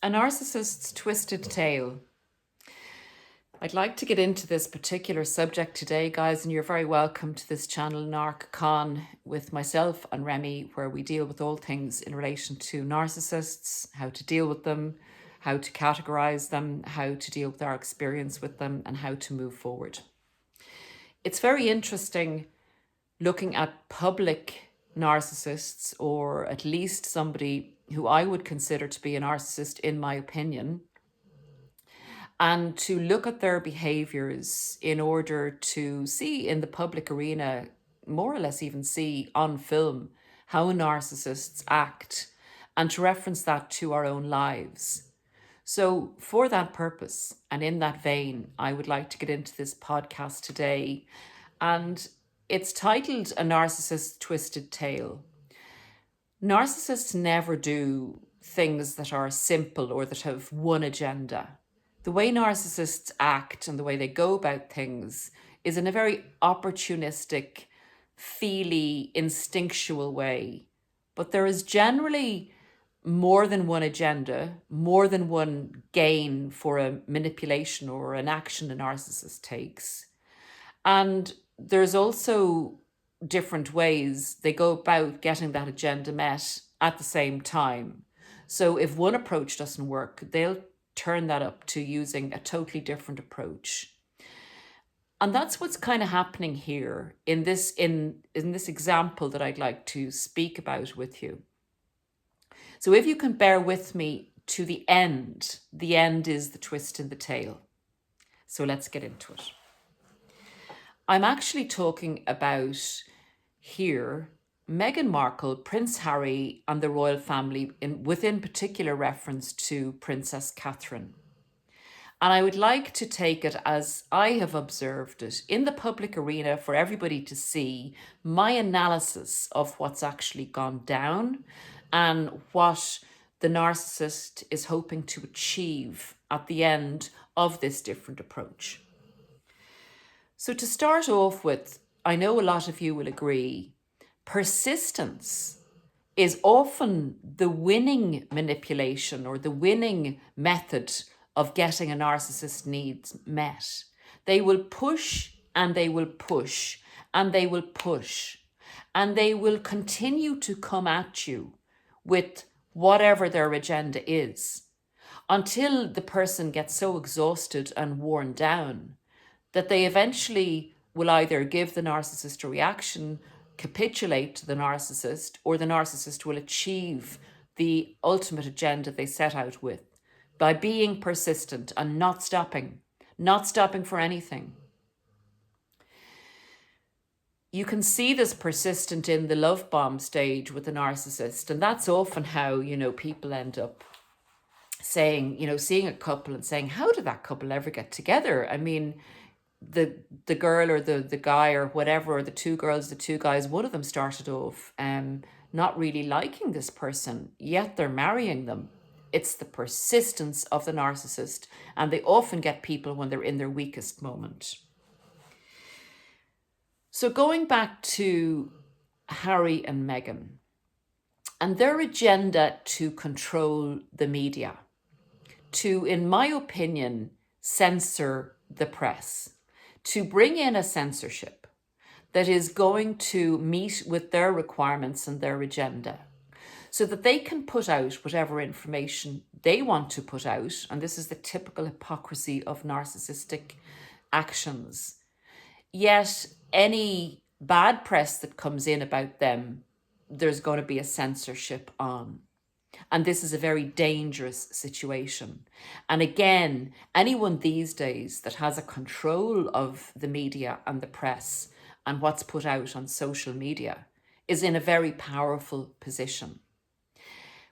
A narcissist's twisted tale. I'd like to get into this particular subject today, guys, and you're very welcome to this channel, narcscon, with myself and Remy, where we deal with all things in relation to narcissists, how to deal with them, how to categorize them, how to deal with our experience with them, and how to move forward. It's very interesting looking at public narcissists, or at least somebody who I would consider to be a narcissist, in my opinion, and to look at their behaviors in order to see in the public arena, more or less even see on film, how narcissists act, and to reference that to our own lives. So for that purpose and in that vein, I would like to get into this podcast today, and it's titled A Narcissist's Twisted Tale. Narcissists never do things that are simple or that have one agenda. The way narcissists act and the way they go about things is in a very opportunistic, feely, instinctual way. But there is generally more than one agenda, more than one gain for a manipulation or an action a narcissist takes. And there's also different ways they go about getting that agenda met at the same time. So if one approach doesn't work, they'll turn that up to using a totally different approach. And that's what's kind of happening here in this example that I'd like to speak about with you. So if you can bear with me to the end is the twist in the tale. So let's get into it. I'm actually talking about here Meghan Markle, Prince Harry, and the royal family, within particular reference to Princess Catherine. And I would like to take it as I have observed it in the public arena for everybody to see my analysis of what's actually gone down and what the narcissist is hoping to achieve at the end of this different approach. So to start off with, I know a lot of you will agree, persistence is often the winning manipulation or the winning method of getting a narcissist's needs met. They will push and they will push and they will push and they will continue to come at you with whatever their agenda is until the person gets so exhausted and worn down that they eventually will either give the narcissist a reaction, capitulate to the narcissist, or the narcissist will achieve the ultimate agenda they set out with by being persistent and not stopping for anything. You can see this persistent in the love bomb stage with the narcissist, and that's often how, people end up saying, seeing a couple and saying, how did that couple ever get together? I mean, the girl or the guy or whatever, or the two girls, the two guys, one of them started off not really liking this person, yet they're marrying them. It's the persistence of the narcissist, and they often get people when they're in their weakest moment. So going back to Harry and Meghan and their agenda to control the media, to, in my opinion, censor the press, to bring in a censorship that is going to meet with their requirements and their agenda so that they can put out whatever information they want to put out. And this is the typical hypocrisy of narcissistic actions. Yet any bad press that comes in about them, there's going to be a censorship on. And this is a very dangerous situation. And again, anyone these days that has a control of the media and the press and what's put out on social media is in a very powerful position.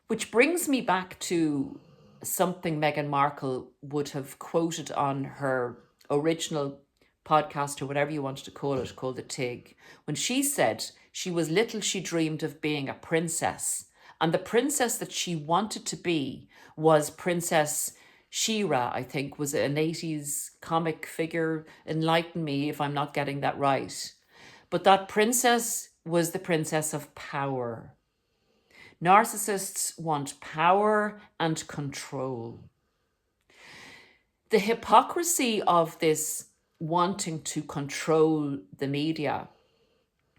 Which brings me back to something Meghan Markle would have quoted on her original podcast, or whatever you wanted to call it, called The Tig, when she said she was little she dreamed of being a princess. And the princess that she wanted to be was Princess Shira, I think, was an 80s comic figure. Enlighten me if I'm not getting that right. But that princess was the princess of power. Narcissists want power and control. The hypocrisy of this wanting to control the media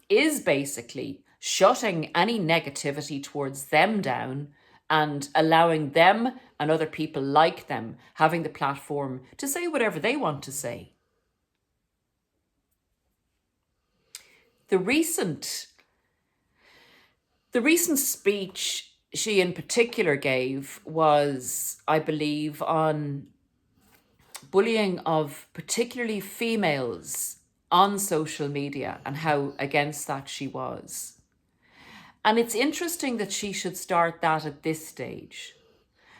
is basically shutting any negativity towards them down and allowing them and other people like them having the platform to say whatever they want to say. The recent speech she in particular gave was, I believe, on bullying of particularly females on social media and how against that she was. And it's interesting that she should start that at this stage,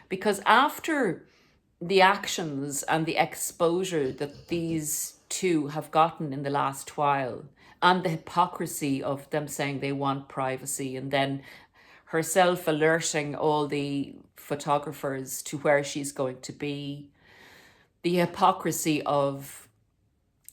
because after the actions and the exposure that these two have gotten in the last while, and the hypocrisy of them saying they want privacy, and then herself alerting all the photographers to where she's going to be, the hypocrisy of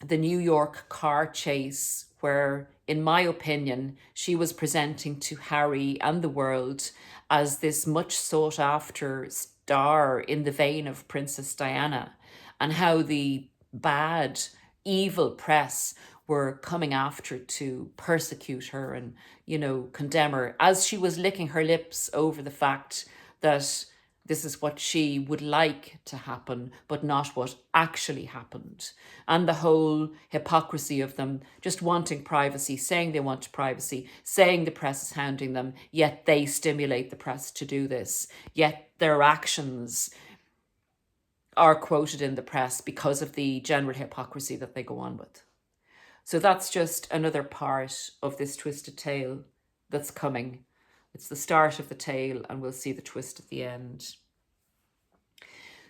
the New York car chase, where, in my opinion, she was presenting to Harry and the world as this much sought after star in the vein of Princess Diana, and how the bad, evil press were coming after to persecute her and, condemn her, as she was licking her lips over the fact that this is what she would like to happen, but not what actually happened. And the whole hypocrisy of them just wanting privacy, saying they want privacy, saying the press is hounding them, yet they stimulate the press to do this. Yet their actions are quoted in the press because of the general hypocrisy that they go on with. So that's just another part of this twisted tale that's coming. It's the start of the tale, and we'll see the twist at the end.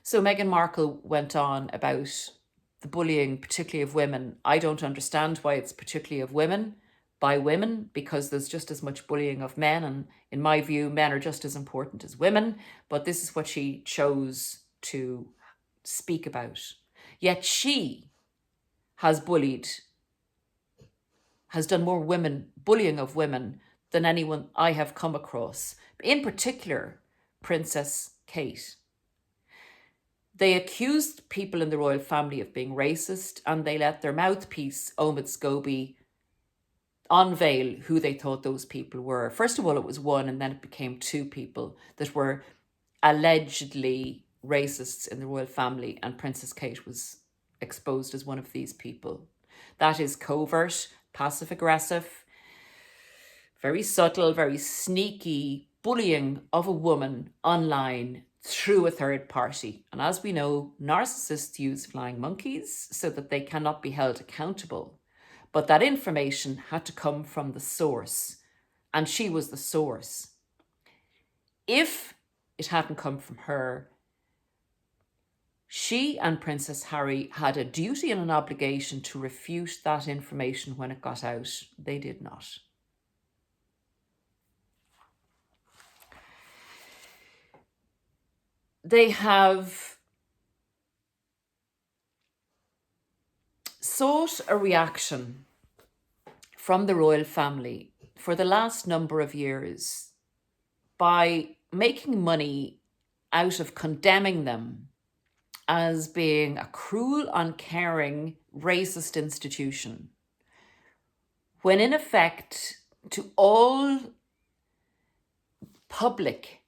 So Meghan Markle went on about the bullying, particularly of women. I don't understand why it's particularly of women, by women, because there's just as much bullying of men. And in my view, men are just as important as women. But this is what she chose to speak about. Yet she has done more bullying of women than anyone I have come across, in particular, Princess Kate. They accused people in the royal family of being racist, and they let their mouthpiece, Omid Scobie, unveil who they thought those people were. First of all, it was one, and then it became two people that were allegedly racists in the royal family, and Princess Kate was exposed as one of these people. That is covert, passive-aggressive, very subtle, very sneaky bullying of a woman online through a third party. And as we know, narcissists use flying monkeys so that they cannot be held accountable. But that information had to come from the source, and she was the source. If it hadn't come from her, she and Princess Harry had a duty and an obligation to refute that information when it got out. They did not. They have sought a reaction from the royal family for the last number of years by making money out of condemning them as being a cruel, uncaring, racist institution, when in effect, to all public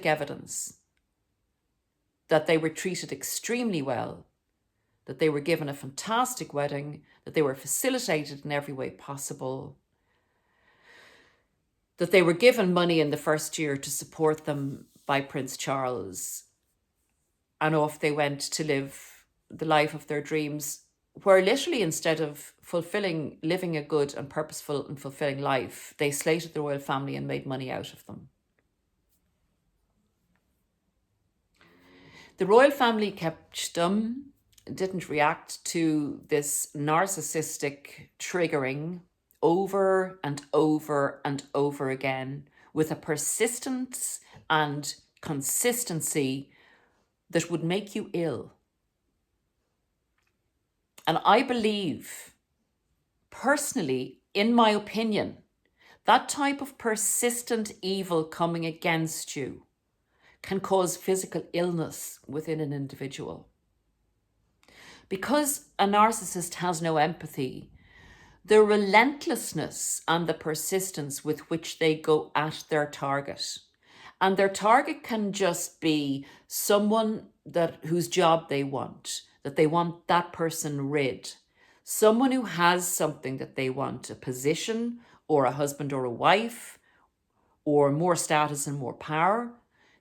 evidence that they were treated extremely well, that they were given a fantastic wedding, that they were facilitated in every way possible, that they were given money in the first year to support them by Prince Charles, and off they went to live the life of their dreams, where literally instead of living a good and purposeful and fulfilling life, they slated the royal family and made money out of them. The royal family kept stum, didn't react to this narcissistic triggering over and over and over again with a persistence and consistency that would make you ill. And I believe, personally, in my opinion, that type of persistent evil coming against you can cause physical illness within an individual. Because a narcissist has no empathy, the relentlessness and the persistence with which they go at their target, and their target can just be someone whose job they want, that they want that person rid, someone who has something that they want, a position or a husband or a wife, or more status and more power.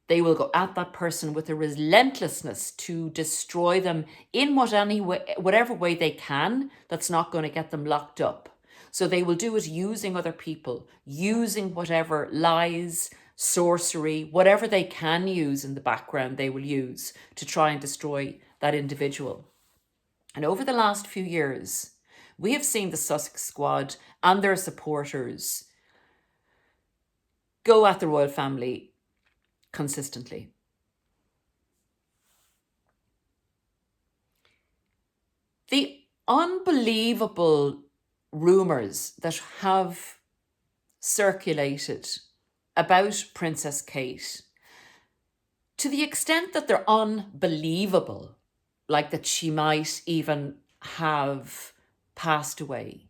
They will go at that person with a relentlessness to destroy them in whatever way they can that's not going to get them locked up. So they will do it using other people, using whatever lies, sorcery, whatever they can use in the background, they will use to try and destroy that individual. And over the last few years, we have seen the Sussex Squad and their supporters go at the royal family consistently. The unbelievable rumours that have circulated about Princess Kate, to the extent that they're unbelievable, like that she might even have passed away,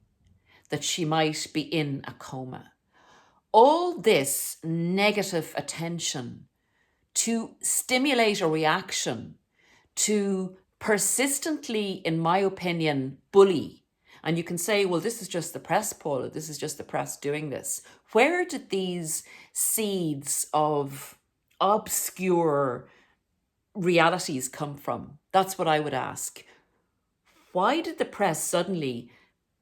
that she might be in a coma. All this negative attention to stimulate a reaction, to persistently, in my opinion, bully. And you can say, well, this is just the press, Paula, this is just the press doing this. Where did these seeds of obscure realities come from? That's what I would ask. Why did the press suddenly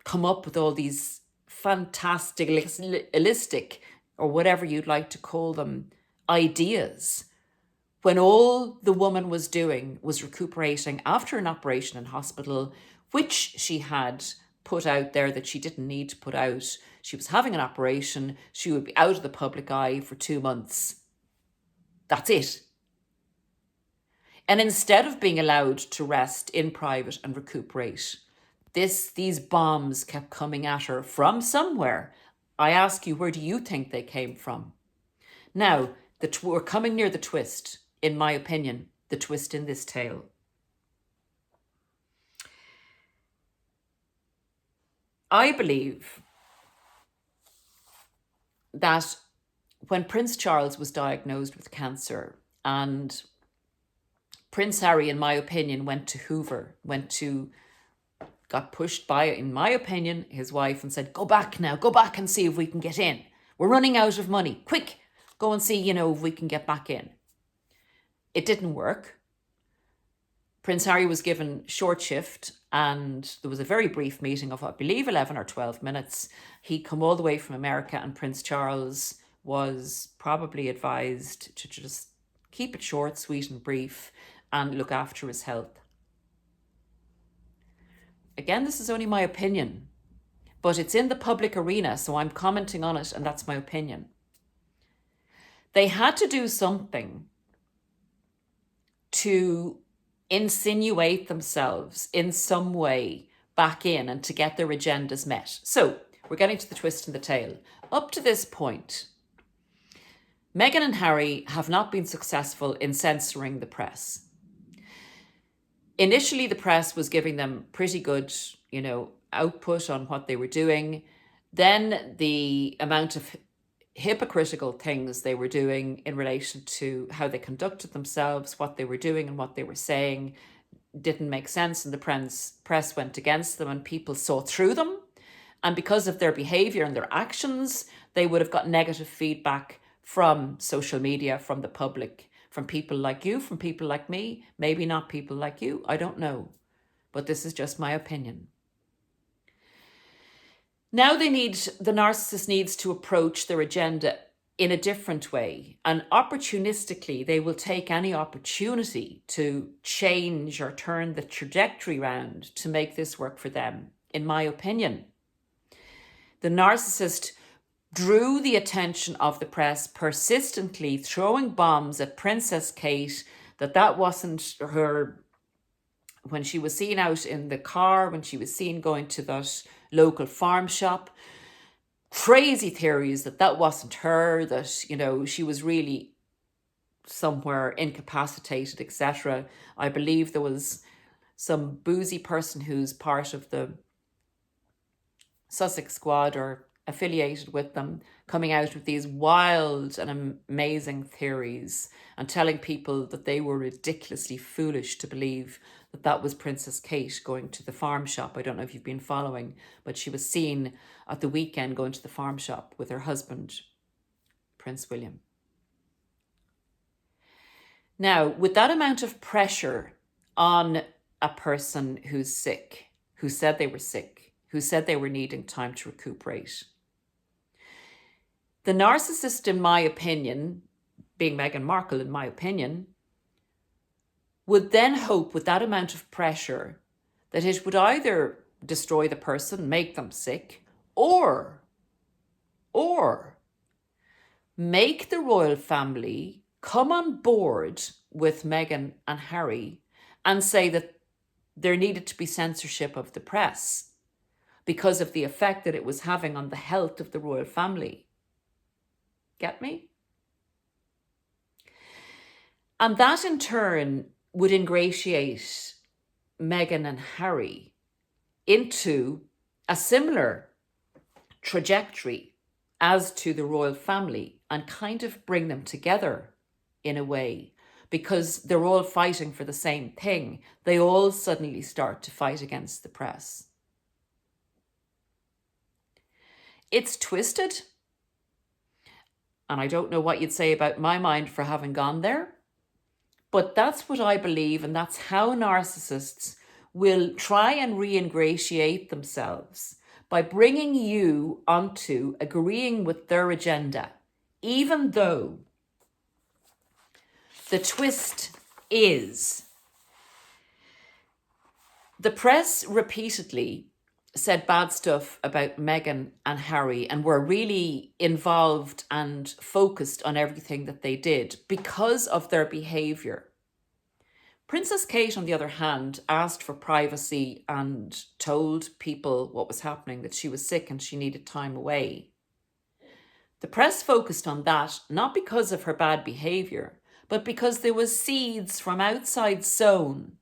come up with all these fantastic, holistic, or whatever you'd like to call them, ideas, when all the woman was doing was recuperating after an operation in hospital, which she had put out there that she didn't need to put out. She was having an operation. She would be out of the public eye for 2 months. That's it. And instead of being allowed to rest in private and recuperate, these bombs kept coming at her from somewhere. I ask you, where do you think they came from? Now, we're coming near the twist, in my opinion, the twist in this tale. I believe that when Prince Charles was diagnosed with cancer and Prince Harry, in my opinion, went to Hoover, got pushed by, in my opinion, his wife and said, go back now, go back and see if we can get in. We're running out of money. Quick, go and see, if we can get back in. It didn't work. Prince Harry was given short shift and there was a very brief meeting of, I believe, 11 or 12 minutes. He'd come all the way from America and Prince Charles was probably advised to just keep it short, sweet and brief and look after his health. Again, this is only my opinion, but it's in the public arena, so I'm commenting on it, and that's my opinion. They had to do something to insinuate themselves in some way back in and to get their agendas met. So we're getting to the twist in the tale. Up to this point, Meghan and Harry have not been successful in censoring the press. Initially, the press was giving them pretty good, output on what they were doing. Then the amount of hypocritical things they were doing in relation to how they conducted themselves, what they were doing and what they were saying didn't make sense, and the press went against them and people saw through them. And because of their behavior and their actions, they would have got negative feedback from social media, from the public, from people like you, from people like me, maybe not people like you, I don't know. But this is just my opinion. Now the narcissist needs to approach their agenda in a different way. And opportunistically, they will take any opportunity to change or turn the trajectory round to make this work for them, in my opinion. The narcissist drew the attention of the press, persistently throwing bombs at Princess Kate, that wasn't her. When she was seen out in the car, when she was seen going to that local farm shop, crazy theories that that wasn't her, that, you know, she was really somewhere incapacitated, etc. I believe there was some boozy person who's part of the Sussex squad or affiliated with them, coming out with these wild and amazing theories and telling people that they were ridiculously foolish to believe that that was Princess Kate going to the farm shop. I don't know if you've been following, but she was seen at the weekend going to the farm shop with her husband, Prince William. Now, with that amount of pressure on a person who's sick, who said they were sick, who said they were needing time to recuperate, the narcissist, in my opinion, being Meghan Markle, in my opinion, would then hope with that amount of pressure that it would either destroy the person, make them sick, or make the royal family come on board with Meghan and Harry and say that there needed to be censorship of the press because of the effect that it was having on the health of the royal family. Get me? And that in turn would ingratiate Meghan and Harry into a similar trajectory as to the royal family and kind of bring them together in a way, because they're all fighting for the same thing. They all suddenly start to fight against the press. It's twisted. And I don't know what you'd say about my mind for having gone there. But that's what I believe, and that's how narcissists will try and re-ingratiate themselves by bringing you onto agreeing with their agenda, even though the twist is the press repeatedly said bad stuff about Meghan and Harry and were really involved and focused on everything that they did because of their behaviour. Princess Kate, on the other hand, asked for privacy and told people what was happening, that she was sick and she needed time away. The press focused on that, not because of her bad behaviour, but because there was seeds from outside sown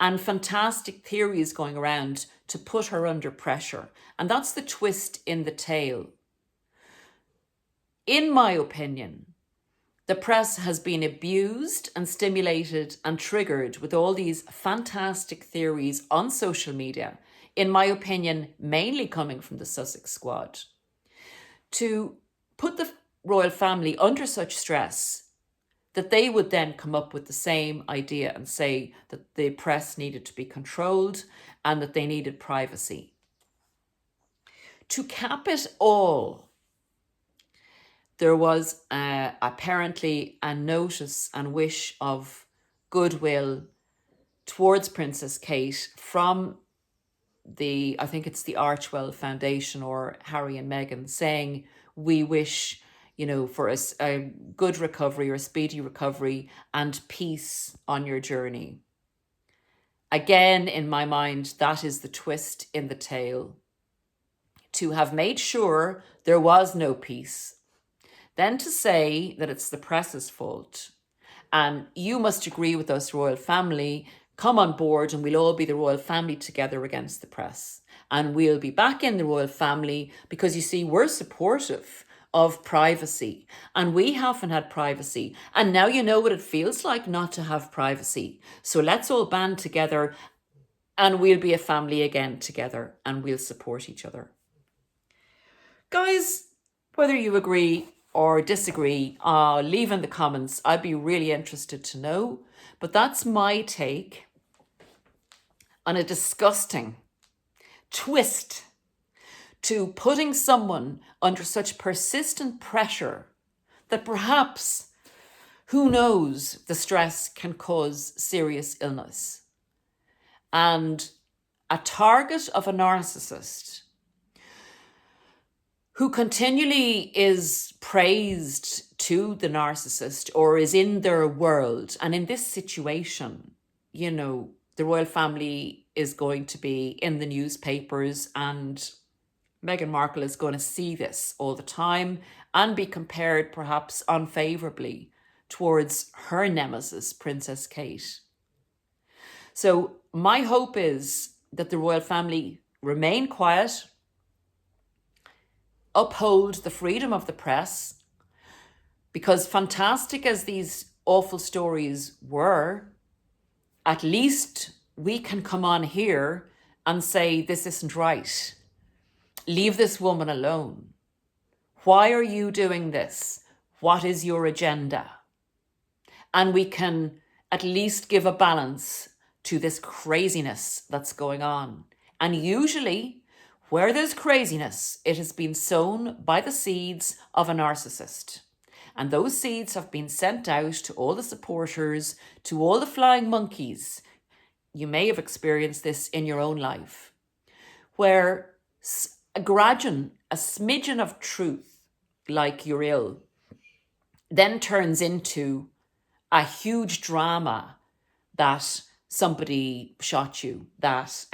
and fantastic theories going around to put her under pressure. And that's the twist in the tale. In my opinion, the press has been abused and stimulated and triggered with all these fantastic theories on social media, in my opinion, mainly coming from the Sussex squad, to put the royal family under such stress that they would then come up with the same idea and say that the press needed to be controlled and that they needed privacy. To cap it all, there was apparently a notice and wish of goodwill towards Princess Kate from I think it's the Archwell Foundation or Harry and Meghan, saying, we wish, for a good recovery or a speedy recovery and peace on your journey. Again, in my mind, that is the twist in the tale. To have made sure there was no peace, then to say that it's the press's fault and you must agree with us, royal family, come on board and we'll all be the royal family together against the press. And we'll be back in the royal family because, you see, we're supportive of privacy and we haven't had privacy. And now you know what it feels like not to have privacy. So let's all band together and we'll be a family again together and we'll support each other. Guys, whether you agree or disagree, leave in the comments. I'd be really interested to know. But that's my take on a disgusting twist to putting someone under such persistent pressure that perhaps, who knows, the stress can cause serious illness. And a target of a narcissist who continually is praised to the narcissist or is in their world. And in this situation, the royal family is going to be in the newspapers and Meghan Markle is going to see this all the time and be compared perhaps unfavorably towards her nemesis, Princess Kate. So my hope is that the royal family remain quiet, uphold the freedom of the press, because fantastic as these awful stories were, at least we can come on here and say, this isn't right. Leave this woman alone. Why are you doing this? What is your agenda? And we can at least give a balance to this craziness that's going on. And usually, where there's craziness, it has been sown by the seeds of a narcissist. And those seeds have been sent out to all the supporters, to all the flying monkeys. You may have experienced this in your own life, where a smidgen of truth, like you're ill, then turns into a huge drama that somebody shot you, that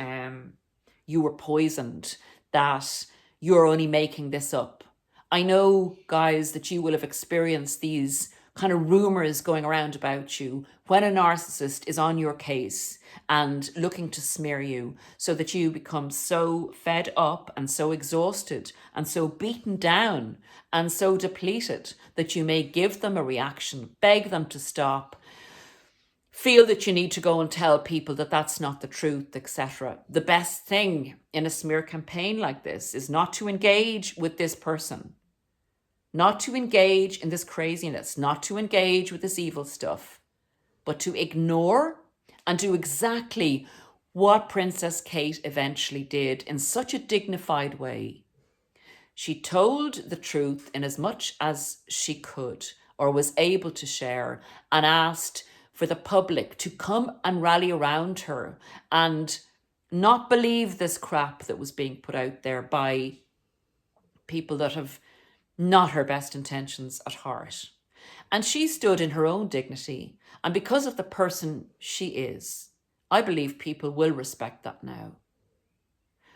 you were poisoned, that you're only making this up. I know, guys, that you will have experienced these kind of rumors going around about you when a narcissist is on your case and looking to smear you, so that you become so fed up and so exhausted and so beaten down and so depleted that you may give them a reaction, beg them to stop, feel that you need to go and tell people that that's not the truth, etc. The best thing in a smear campaign like this is not to engage with this person, not to engage in this craziness, not to engage with this evil stuff, but to ignore and do exactly what Princess Kate eventually did in such a dignified way. She told the truth in as much as she could or was able to share, and asked for the public to come and rally around her and not believe this crap that was being put out there by people that have not her best intentions at heart. And she stood in her own dignity. And because of the person she is, I believe people will respect that now.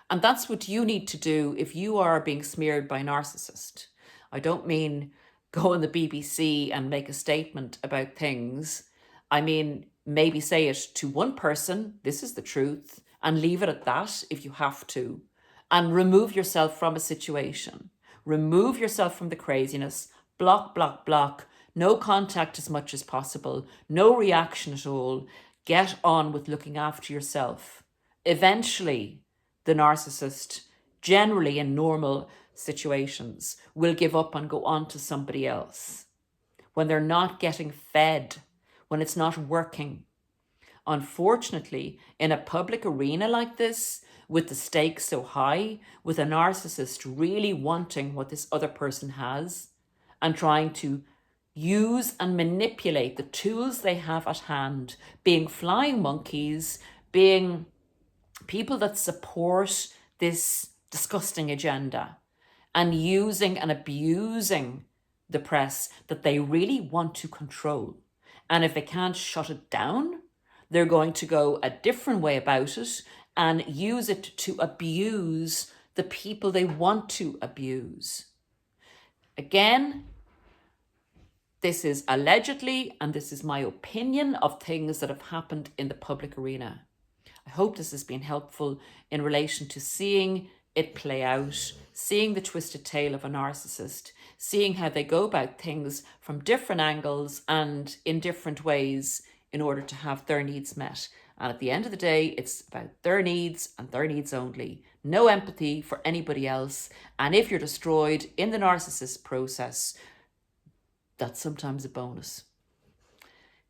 And that's what you need to do if you are being smeared by a narcissist. I don't mean go on the BBC and make a statement about things. I mean, maybe say it to one person, this is the truth, and leave it at that if you have to. And remove yourself from a situation. Remove yourself from the craziness. Block, block, block. No contact as much as possible. No reaction at all. Get on with looking after yourself. Eventually, the narcissist, generally in normal situations, will give up and go on to somebody else. When they're not getting fed, when it's not working. Unfortunately, in a public arena like this, with the stakes so high, with a narcissist really wanting what this other person has and trying to use and manipulate the tools they have at hand, being flying monkeys, being people that support this disgusting agenda, and using and abusing the press that they really want to control. And if they can't shut it down, they're going to go a different way about it and use it to abuse the people they want to abuse. Again, this is allegedly, and this is my opinion of things that have happened in the public arena. I hope this has been helpful in relation to seeing it play out, seeing the twisted tale of a narcissist, seeing how they go about things from different angles and in different ways in order to have their needs met. And at the end of the day, it's about their needs and their needs only. No empathy for anybody else. And if you're destroyed in the narcissist process, that's sometimes a bonus.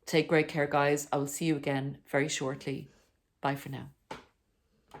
Take great care, guys. I will see you again very shortly. Bye for now.